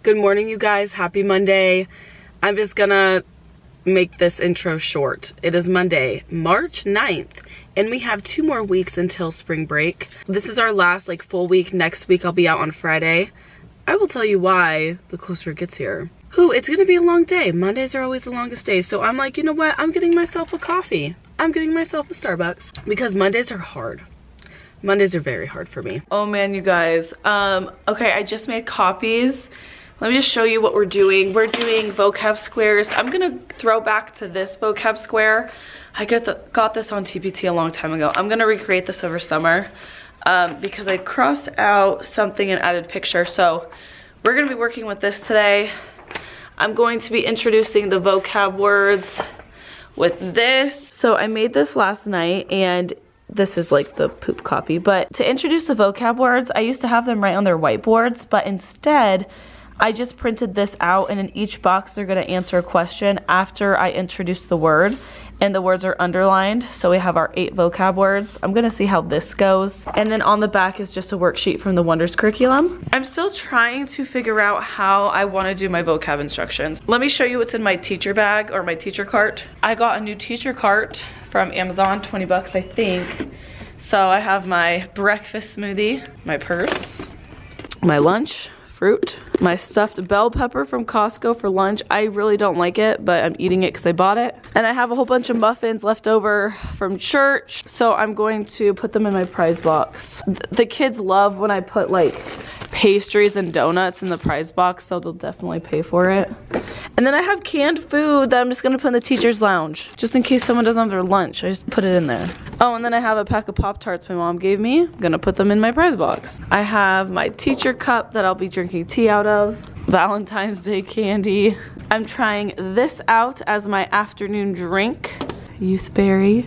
Good morning, you guys. Happy Monday. I'm just gonna make this intro short. It is Monday, March 9th, and we have 2 more weeks until spring break. This is our last full week. Next week I'll be out on Friday. I will tell you why the closer it gets here. It's gonna be a long day. Mondays are always the longest days. So I'm like, you know what? I'm getting myself a coffee. I'm getting myself a Starbucks because Mondays are hard. Mondays are very hard for me. Oh man, you guys. Okay, I just made copies. Let me just show you what we're doing. We're doing vocab squares. I'm gonna throw back to this vocab square. I got this on TPT a long time ago. I'm gonna recreate this over summer because I crossed out something and added picture. So we're gonna be working with this today. I'm going to be introducing the vocab words with this. So I made this last night and this is like the poop copy. But to introduce the vocab words, I used to have them right on their whiteboards, but instead, I just printed this out, and in each box they're gonna answer a question after I introduce the word, and the words are underlined. So we have our 8 vocab words. I'm gonna see how this goes. And then on the back is just a worksheet from the Wonders curriculum. I'm still trying to figure out how I wanna do my vocab instructions. Let me show you what's in my teacher bag or my teacher cart. I got a new teacher cart from Amazon, 20 bucks I think. So I have my breakfast smoothie, my purse, my lunch, fruit, my stuffed bell pepper from Costco for lunch. I really don't like it, but I'm eating it because I bought it. And I have a whole bunch of muffins left over from church, so I'm going to put them in my prize box. The kids love when I put pastries and donuts in the prize box, so they'll definitely pay for it. And then I have canned food that I'm just gonna put in the teacher's lounge, just in case someone doesn't have their lunch. I just put it in there. Oh, and then I have a pack of Pop-Tarts my mom gave me. I'm gonna put them in my prize box. I have my teacher cup that I'll be drinking tea out of. Valentine's Day candy. I'm trying this out as my afternoon drink. Youthberry.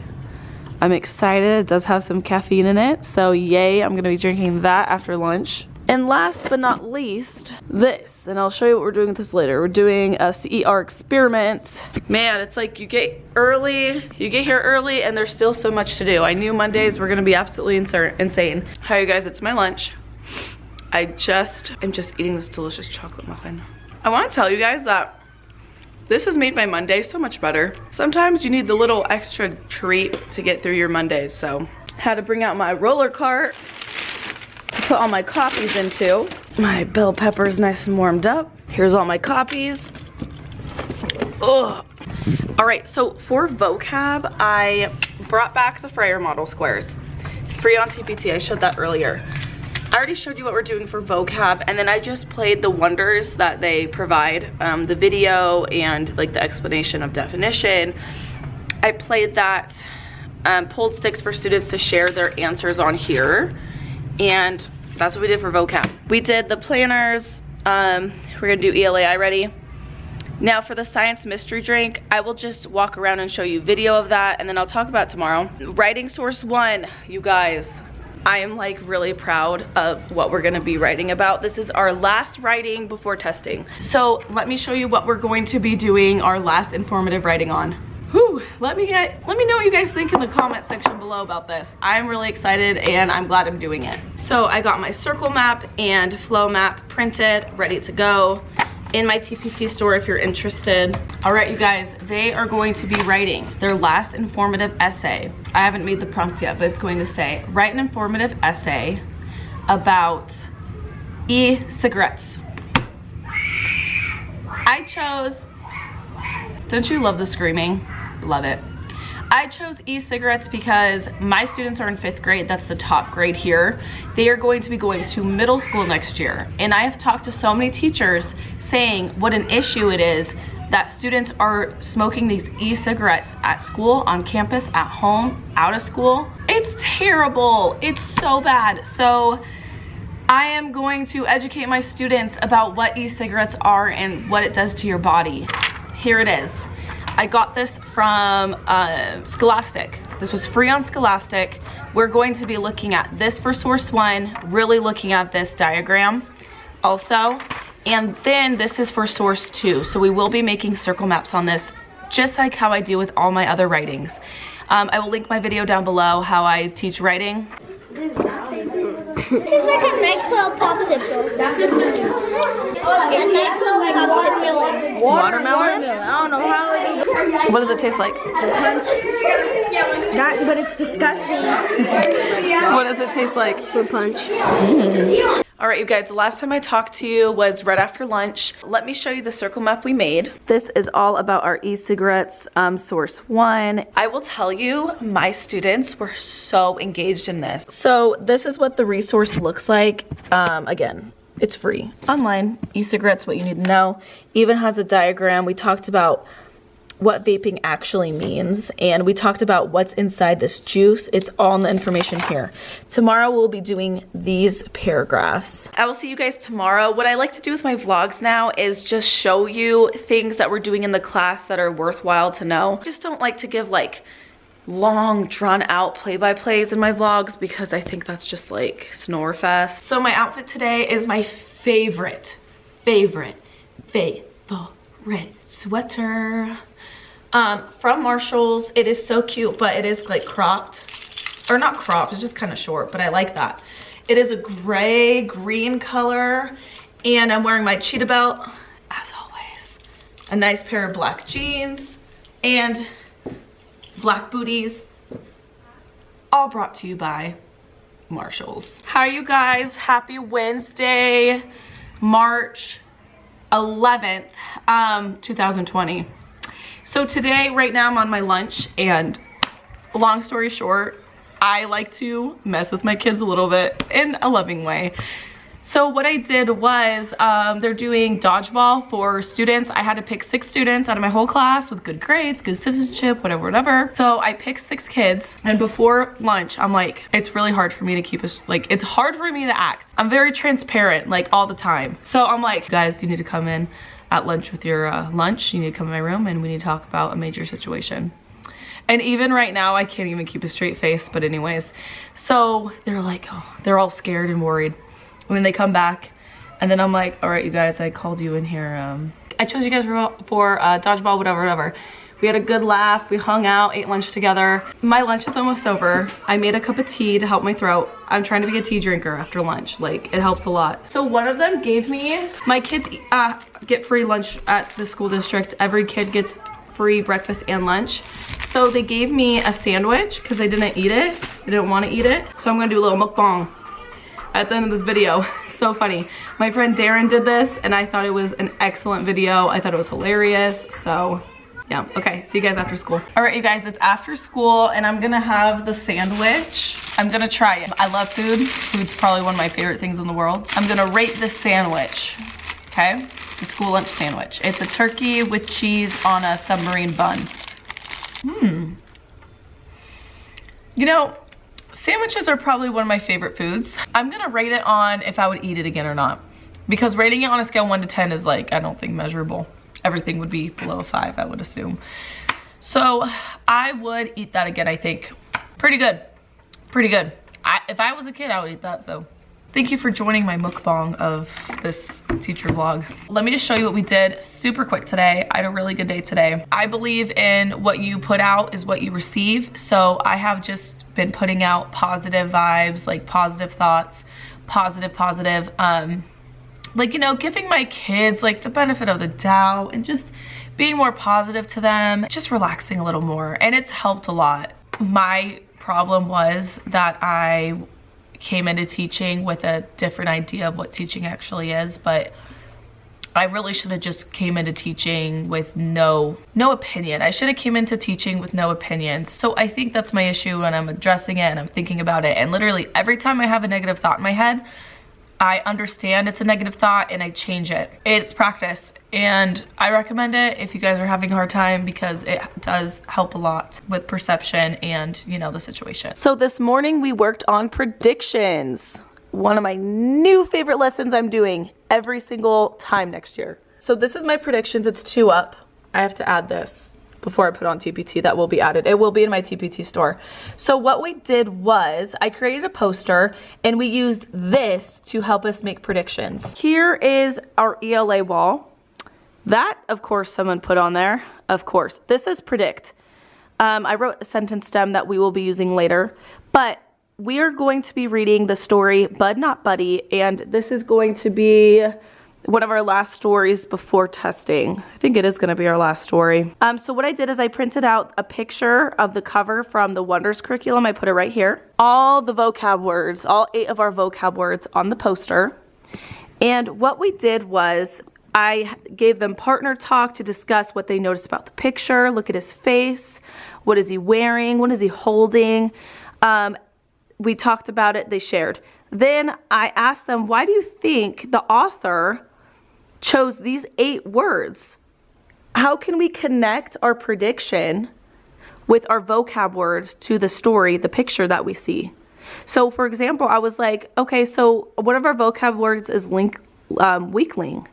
I'm excited. It does have some caffeine in it, so yay. I'm gonna be drinking that after lunch. And last but not least, this, and I'll show you what we're doing with this later. We're doing a CER experiment. Man, it's like you get here early and there's still so much to do. I knew Mondays were gonna be absolutely insane. Hi you guys, it's my lunch. I'm just eating this delicious chocolate muffin. I wanna tell you guys that this has made my Monday so much better. Sometimes you need the little extra treat to get through your Mondays, so. Had to bring out my roller cart to put all my copies into. My bell pepper is nice and warmed up. Here's all my copies. Ugh. All right, so for vocab, I brought back the Frayer model squares. Free on TPT, I showed that earlier. I already showed you what we're doing for vocab, and then I just played the Wonders that they provide, the video and the explanation of definition. I played that, pulled sticks for students to share their answers on here. And that's what we did for vocab. We did the planners. We're gonna do ELAI ready. Now for the science mystery drink, I will just walk around and show you video of that, and then I'll talk about it tomorrow. Writing source 1, you guys, I am really proud of what we're gonna be writing about. This is our last writing before testing. So let me show you what we're going to be doing our last informative writing on. Whew, let me know what you guys think in the comment section below about this. I'm really excited and I'm glad I'm doing it. So I got my circle map and flow map printed, ready to go in my TPT store if you're interested. All right, you guys, they are going to be writing their last informative essay. I haven't made the prompt yet, but it's going to say, write an informative essay about e-cigarettes. I chose, don't you love the screaming? Love it. I chose e-cigarettes because my students are in 5th grade. That's the top grade here. They are going to be going to middle school next year. And I have talked to so many teachers saying what an issue it is that students are smoking these e-cigarettes at school, on campus, at home, out of school. It's terrible. It's so bad. So I am going to educate my students about what e-cigarettes are and what it does to your body. Here it is. I got this from Scholastic. This was free on Scholastic. We're going to be looking at this for source 1, really looking at this diagram also. And then this is for source 2. So we will be making circle maps on this, just like how I do with all my other writings. I will link my video down below how I teach writing. This is like a NyQuil popsicle. A NyQuil Watermelon? I don't know how it is. What does it taste like? Punch. But it's disgusting. What does it taste like? Fruit punch. All right, you guys, the last time I talked to you was right after lunch. Let me show you the circle map we made. This is all about our e-cigarettes, source one. I will tell you, my students were so engaged in this. So this is what the resource looks like. Again, it's free. Online, e-cigarettes, what you need to know. Even has a diagram. We talked about what vaping actually means, and we talked about what's inside this juice. It's all in the information here. Tomorrow we'll be doing these paragraphs. I will see you guys tomorrow. What I like to do with my vlogs now is just show you things that we're doing in the class that are worthwhile to know. I just don't like to give like long drawn out play-by-plays in my vlogs because I think that's just like snore fest. So my outfit today is my favorite sweater. From Marshall's. It is so cute, but it is like cropped, or not cropped, it's just kind of short, but I like that. It is a gray green color, and I'm wearing my cheetah belt as always, a nice pair of black jeans and black booties, all brought to you by Marshall's. How are you guys? Happy Wednesday, March 11th, 2020. So today, right now, I'm on my lunch, and long story short, I like to mess with my kids a little bit in a loving way. So what I did was, they're doing dodgeball for students. I had to pick 6 students out of my whole class with good grades, good citizenship, whatever. So I picked 6 kids, and before lunch, I'm like, it's really hard for me to keep us, like, it's hard for me to act. I'm very transparent, like, all the time. So I'm like, guys, you need to come in at lunch with your lunch. You need to come in my room and we need to talk about a major situation. And even right now, I can't even keep a straight face, but anyways. So they're like, oh, they're all scared and worried. And then they come back, and then I'm like, all right, you guys, I called you in here. I chose you guys for dodgeball, whatever. We had a good laugh, we hung out, ate lunch together. My lunch is almost over. I made a cup of tea to help my throat. I'm trying to be a tea drinker after lunch, like, it helps a lot. So one of them gave me, my kids get free lunch at the school district. Every kid gets free breakfast and lunch. So they gave me a sandwich because I didn't eat it. I didn't want to eat it. So I'm gonna do a little mukbang at the end of this video. So funny. My friend Darren did this, and I thought it was an excellent video. I thought it was hilarious, so yeah. Okay, see you guys after school. All right, you guys, it's after school, and I'm gonna have the sandwich. I'm gonna try it. I love food. Food's probably one of my favorite things in the world. I'm gonna rate this sandwich, okay? The school lunch sandwich. It's a turkey with cheese on a submarine bun. You know, sandwiches are probably one of my favorite foods. I'm gonna rate it on if I would eat it again or not. Because rating it on a scale of 1 to 10 is like, I don't think measurable. Everything would be below a 5, I would assume. So I would eat that again, I think. Pretty good, pretty good. If I was a kid, I would eat that, so. Thank you for joining my mukbang of this teacher vlog. Let me just show you what we did super quick today. I had a really good day today. I believe in what you put out is what you receive. So I have just been putting out positive vibes, like positive thoughts, positive. Like, you know, giving my kids like the benefit of the doubt and just being more positive to them, just relaxing a little more. And it's helped a lot. My problem was that I came into teaching with a different idea of what teaching actually is, but I really should have just came into teaching with no opinion. I should have came into teaching with no opinions. So I think that's my issue, and I'm addressing it and I'm thinking about it. And literally every time I have a negative thought in my head, I understand it's a negative thought and I change it. It's practice, and I recommend it if you guys are having a hard time because it does help a lot with perception and, you know, the situation. So this morning we worked on predictions. One of my new favorite lessons I'm doing every single time next year. So this is my predictions. It's 2 up. I have to add this before I put on TPT. That will be added. It will be in my TPT store. So what we did was I created a poster and we used this to help us make predictions. Here is our ELA wall. That, of course, someone put on there. Of course. This is predict. I wrote a sentence stem that we will be using later, but we are going to be reading the story Bud Not Buddy, and this is going to be one of our last stories before testing. I think it is gonna be our last story. So what I did is I printed out a picture of the cover from the Wonders curriculum. I put it right here. All the vocab words, all 8 of our vocab words on the poster. And what we did was I gave them partner talk to discuss what they noticed about the picture. Look at his face. What is he wearing? What is he holding? We talked about it. They shared. Then I asked them, why do you think the author chose these 8 words? How can we connect our prediction with our vocab words to the story, the picture that we see? So for example, I was like, okay, so one of our vocab words is weakling.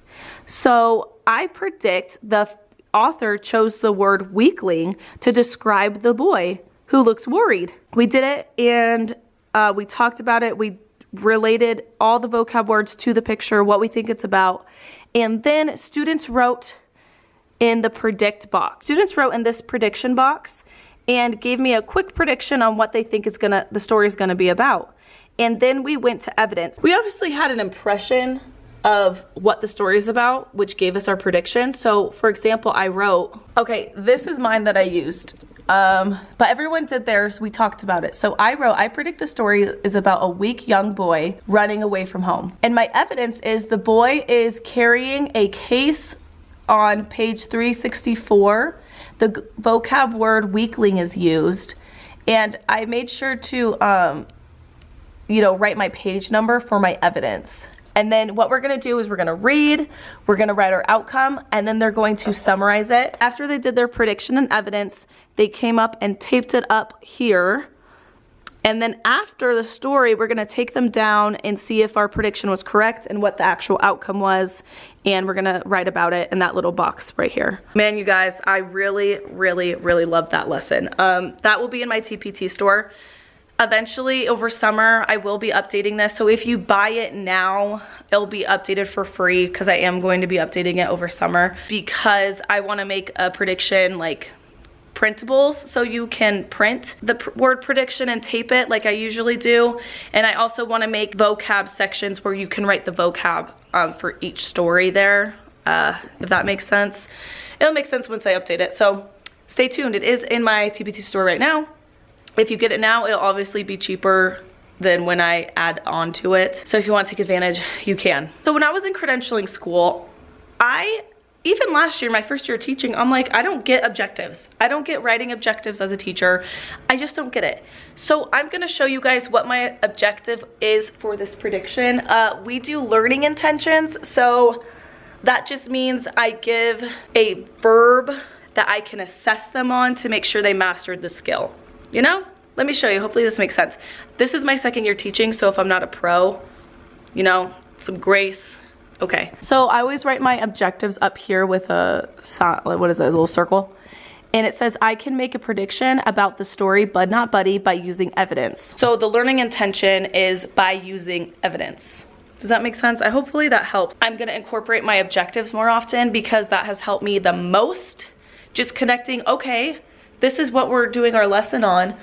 So I predict the author chose the word weakling to describe the boy who looks worried. We did it, and we talked about it. We related all the vocab words to the picture, what we think it's about. And then students wrote in the predict box. Students wrote in this prediction box and gave me a quick prediction on what they think the story is gonna be about. And then we went to evidence. We obviously had an impression of what the story is about, which gave us our prediction. So for example, I wrote, okay, this is mine that I used. But everyone did theirs. We talked about it. So I wrote, I predict the story is about a weak young boy running away from home. And my evidence is the boy is carrying a case on page 364. The vocab word weakling is used. And I made sure to, write my page number for my evidence. And then what we're gonna do is we're gonna read, we're gonna write our outcome, and then they're going to summarize it. After they did their prediction and evidence, they came up and taped it up here. And then after the story, we're gonna take them down and see if our prediction was correct and what the actual outcome was. And we're gonna write about it in that little box right here. Man, you guys, I really, really, really loved that lesson. That will be in my TPT store. Eventually over summer, I will be updating this. So if you buy it now, it'll be updated for free because I am going to be updating it over summer because I want to make a prediction like printables so you can print the word prediction and tape it like I usually do. And I also want to make vocab sections where you can write the vocab for each story there, if that makes sense. It'll make sense once I update it. So stay tuned. It is in my TPT store right now. If you get it now, it'll obviously be cheaper than when I add on to it. So if you want to take advantage, you can. So when I was in credentialing school, even last year, my first year of teaching, I'm like, I don't get objectives. I don't get writing objectives as a teacher. I just don't get it. So I'm gonna show you guys what my objective is for this prediction. We do learning intentions. So that just means I give a verb that I can assess them on to make sure they mastered the skill. You know, let me show you. Hopefully this makes sense. This is my second year teaching, so if I'm not a pro, some grace. Okay. So I always write my objectives up here with a little circle. And it says, I can make a prediction about the story Bud Not Buddy by using evidence. So the learning intention is by using evidence. Does that make sense? Hopefully that helps. I'm gonna incorporate my objectives more often because that has helped me the most. Just connecting, okay, this is what we're doing our lesson on,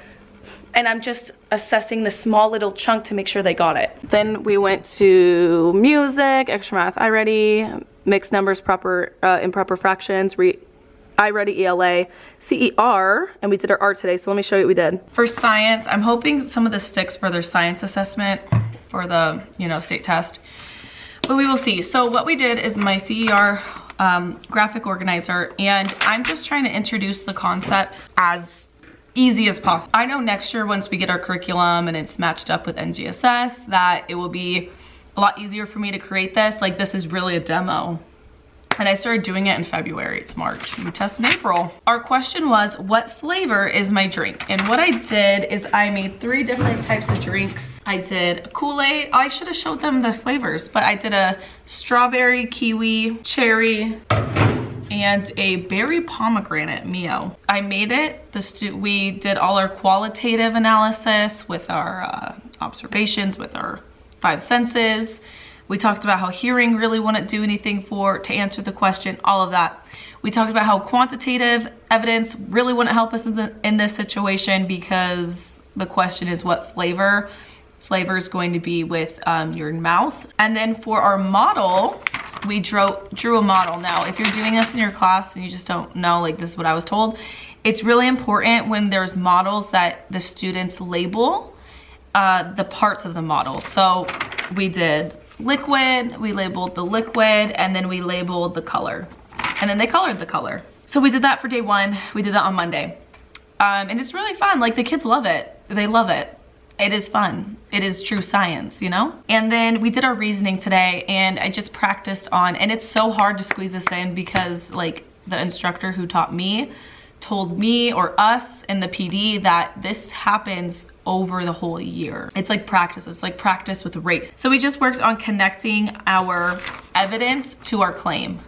and I'm just assessing the small little chunk to make sure they got it. Then we went to music, extra math, iReady, mixed numbers, improper fractions, iReady, ELA, CER, and we did our art today, so let me show you what we did. For science, I'm hoping some of this sticks for their science assessment for the, state test, but we will see. So what we did is my CER graphic organizer, and I'm just trying to introduce the concepts as easy as possible. I know next year once we get our curriculum and it's matched up with NGSS that it will be a lot easier for me to create this. Like this is really a demo. And I started doing it in February, it's March. We test in April. Our question was, what flavor is my drink? And what I did is I made 3 different types of drinks. I did a Kool-Aid. I should have showed them the flavors, but I did a strawberry, kiwi, cherry, and a berry pomegranate Mio. I made it. We did all our qualitative analysis with our observations, with our 5 senses. We talked about how hearing really wouldn't do anything to answer the question, all of that. We talked about how quantitative evidence really wouldn't help us in this situation because the question is what flavor. Flavor is going to be with your mouth. And then for our model, we drew a model. Now, if you're doing this in your class and you just don't know, like this is what I was told, it's really important when there's models that the students label the parts of the model. So we did liquid, we labeled the liquid, and then we labeled the color. And then they colored the color. So we did that for day 1. We did that on Monday. And it's really fun. Like, the kids love it. They love it. It is fun. It is true science, you know? And then we did our reasoning today, and I just practiced on, and it's so hard to squeeze this in because like the instructor who taught me told me or us in the PD that this happens over the whole year. It's like practice. It's like practice with a race. So we just worked on connecting our evidence to our claim.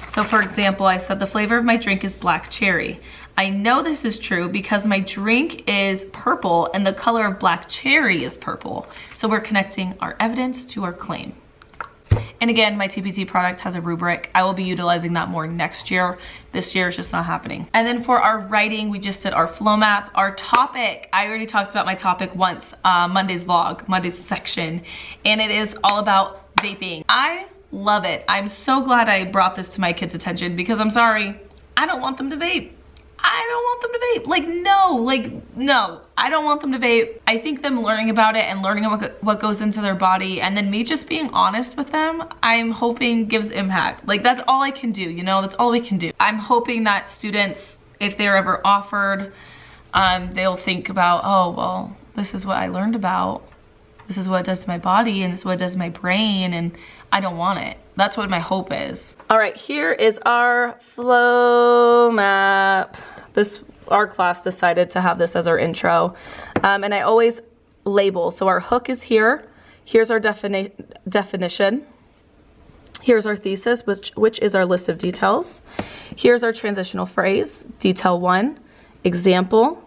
So for example, I said the flavor of my drink is black cherry. I know this is true because my drink is purple and the color of black cherry is purple. So we're connecting our evidence to our claim. And again, my TPT product has a rubric. I will be utilizing that more next year. This year is just not happening. And then for our writing, we just did our flow map. Our topic, I already talked about my topic once, Monday's vlog, Monday's section, and it is all about vaping. I love it. I'm so glad I brought this to my kids' attention because I'm sorry, I don't want them to vape. I don't want them to vape. No, I don't want them to vape. I think them learning about it and learning what goes into their body and then me just being honest with them, I'm hoping gives impact. Like, that's all I can do, you know, that's all we can do. I'm hoping that students, if they're ever offered, they'll think about, oh, well, this is what I learned about. This is what it does to my body and this is what it does to my brain, and I don't want it. That's what my hope is. All right, here is our flow map. Our class decided to have this as our intro. And I always label. So our hook is here. Here's our definition. Here's our thesis, which is our list of details. Here's our transitional phrase, detail 1, example,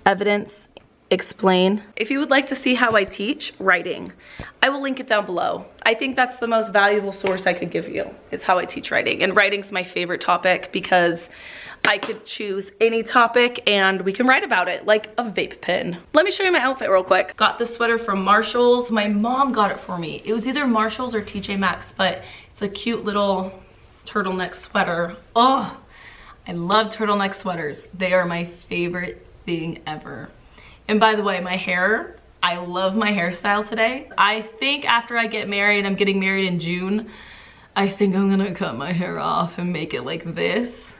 evidence, explain. If you would like to see how I teach writing, I will link it down below. I think that's the most valuable source I could give you, is how I teach writing. And writing's my favorite topic because I could choose any topic and we can write about it like a vape pen. Let me show you my outfit real quick. Got this sweater from Marshall's. My mom got it for me. It was either Marshall's or TJ Maxx, but it's a cute little turtleneck sweater. Oh, I love turtleneck sweaters. They are my favorite thing ever. And by the way, my hair, I love my hairstyle today. I think after I get married, I'm getting married in June, I think I'm gonna cut my hair off and make it like this.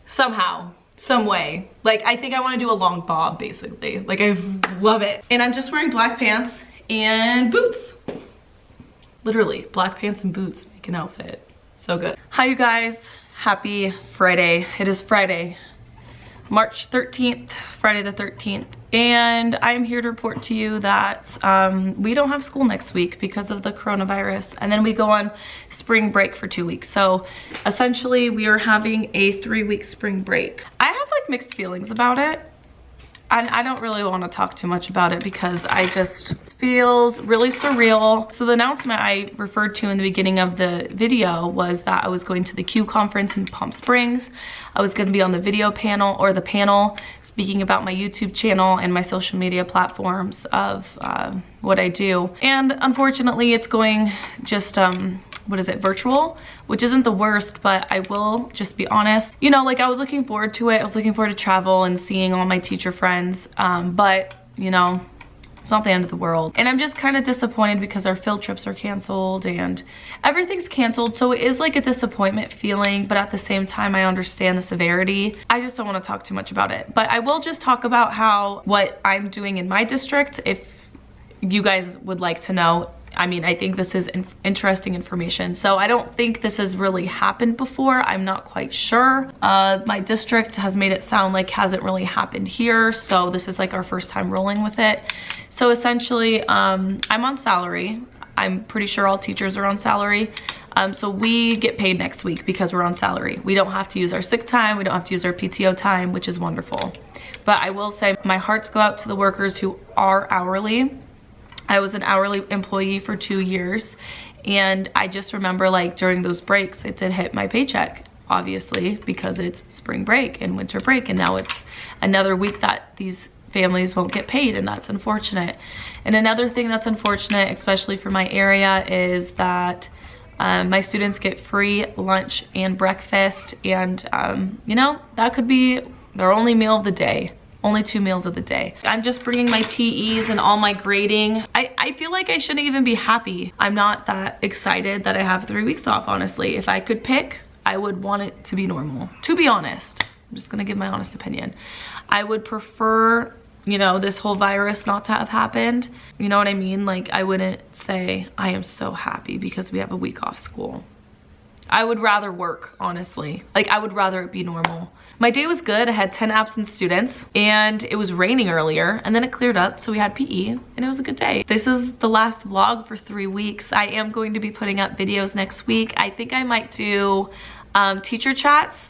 Somehow, some way. Like, I think I wanna do a long bob, basically. Like, I love it. And I'm just wearing black pants and boots. Literally, black pants and boots make an outfit. So good. Hi, you guys. Happy Friday. It is Friday, March 13th, Friday the 13th. And I'm here to report to you that we don't have school next week because of the coronavirus. And then we go on spring break for 2 weeks. So essentially we are having a 3-week spring break. I have like mixed feelings about it. And I don't really want to talk too much about it because I just feels really surreal. So the announcement I referred to in the beginning of the video was that I was going to the Q conference in Palm Springs. I was going to be on the video panel, or the panel, speaking about my YouTube channel and my social media platforms of what I do. And unfortunately it's going just virtual, which isn't the worst, but I will just be honest. You know, like, I was looking forward to it. I was looking forward to travel and seeing all my teacher friends, but you know, it's not the end of the world. And I'm just kind of disappointed because our field trips are canceled and everything's canceled. So it is like a disappointment feeling, but at the same time, I understand the severity. I just don't want to talk too much about it, but I will just talk about what I'm doing in my district if you guys would like to know. I mean, I think this is interesting information. So I don't think this has really happened before. I'm not quite sure. My district has made it sound like hasn't really happened here. So this is like our first time rolling with it. So essentially, I'm on salary. I'm pretty sure all teachers are on salary. So we get paid next week because we're on salary. We don't have to use our sick time. We don't have to use our PTO time, which is wonderful. But I will say my hearts go out to the workers who are hourly. I was an hourly employee for 2 years, and I just remember, like, during those breaks, it did hit my paycheck, obviously, because it's spring break and winter break, and now it's another week that these families won't get paid, and that's unfortunate. And another thing that's unfortunate, especially for my area, is that My students get free lunch and breakfast, and you know, that could be their only meal of the day. Only 2 meals of the day. I'm just bringing my TEs and all my grading. I feel like I shouldn't even be happy. I'm not that excited that I have 3 weeks off, honestly. If I could pick, I would want it to be normal. To be honest, I'm just gonna give my honest opinion. I would prefer, you know, this whole virus not to have happened. You know what I mean? Like, I wouldn't say I am so happy because we have a week off school. I would rather work, honestly. Like, I would rather it be normal. My day was good. I had 10 absent students, and it was raining earlier, and then it cleared up, so we had PE, and it was a good day. This is the last vlog for 3 weeks. I am going to be putting up videos next week. I think I might do teacher chats,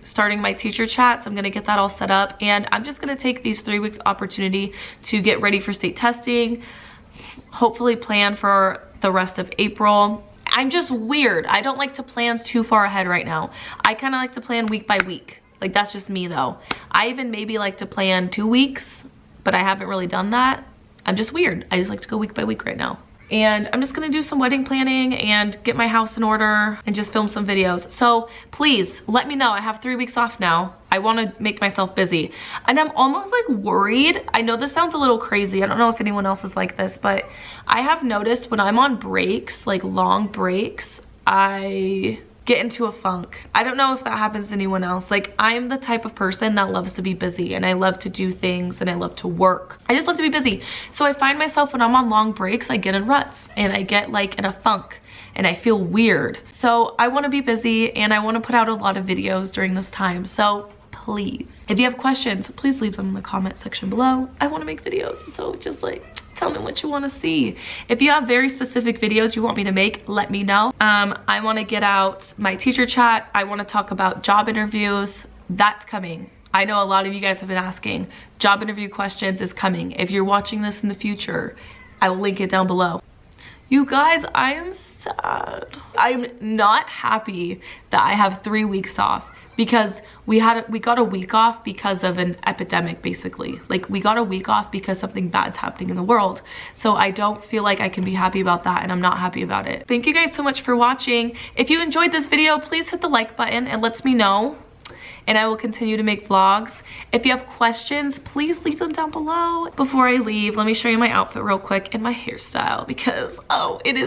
starting my teacher chats. I'm gonna get that all set up, and I'm just gonna take these 3 weeks opportunity to get ready for state testing, hopefully plan for the rest of April. I'm just weird. I don't like to plan too far ahead right now. I kind of like to plan week by week. Like, that's just me though. I even maybe like to plan 2 weeks, but I haven't really done that. I'm just weird. I just like to go week by week right now. And I'm just gonna do some wedding planning and get my house in order and just film some videos. So please let me know. I have 3 weeks off now. I wanna make myself busy. And I'm almost like worried. I know this sounds a little crazy. I don't know if anyone else is like this, but I have noticed when I'm on breaks, like long breaks, I get into a funk. I don't know if that happens to anyone else. Like, I'm the type of person that loves to be busy, and I love to do things, and I love to work. I just love to be busy. So I find myself when I'm on long breaks, I get in ruts and I get like in a funk and I feel weird. So I want to be busy, and I want to put out a lot of videos during this time. So please, if you have questions, please leave them in the comment section below. I want to make videos, so just like tell me what you want to see. If you have very specific videos you want me to make, let me know. I want to get out my teacher chat. I want to talk about job interviews. That's coming. I know a lot of you guys have been asking. Job interview questions is coming. If you're watching this in the future, I will link it down below. You guys, I am sad. I'm not happy that I have 3 weeks off, because we got a week off because of an epidemic, basically. Like, we got a week off because something bad's happening in the world. So I don't feel like I can be happy about that, and I'm not happy about it. Thank you guys so much for watching. If you enjoyed this video, please hit the like button. It lets me know, and I will continue to make vlogs. If you have questions, please leave them down below. Before I leave, let me show you my outfit real quick and my hairstyle, because oh, it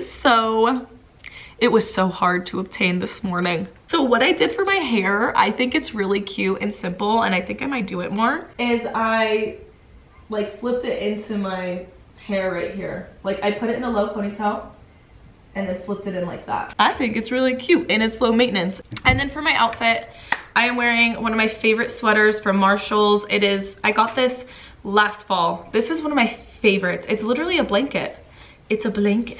was so hard to obtain this morning. So what I did for my hair, I think it's really cute and simple, and I think I might do it more, is I like flipped it into my hair right here. Like, I put it in a low ponytail and then flipped it in like that. I think it's really cute, and it's low maintenance. And then for my outfit, I am wearing one of my favorite sweaters from Marshall's. I got this last fall. This is one of my favorites. It's literally a blanket. It's a blanket,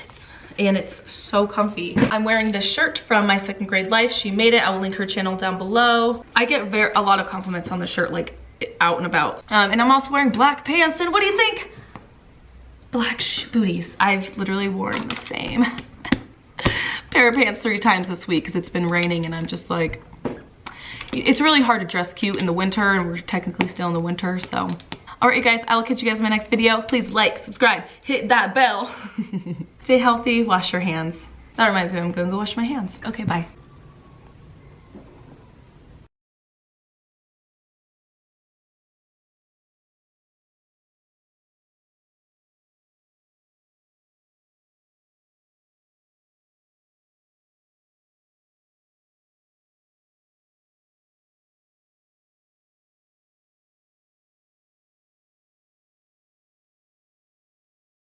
and it's so comfy. I'm wearing this shirt from my second grade life. She made it. I will link her channel down below. I get a lot of compliments on the shirt, like out and about. And I'm also wearing black pants, and what do you think? Black booties. I've literally worn the same pair of pants 3 times this week because it's been raining, and I'm just like, it's really hard to dress cute in the winter, and we're technically still in the winter, so. All right, you guys, I will catch you guys in my next video. Please like, subscribe, hit that bell. Stay healthy, wash your hands. That reminds me, I'm gonna go wash my hands. Okay, bye.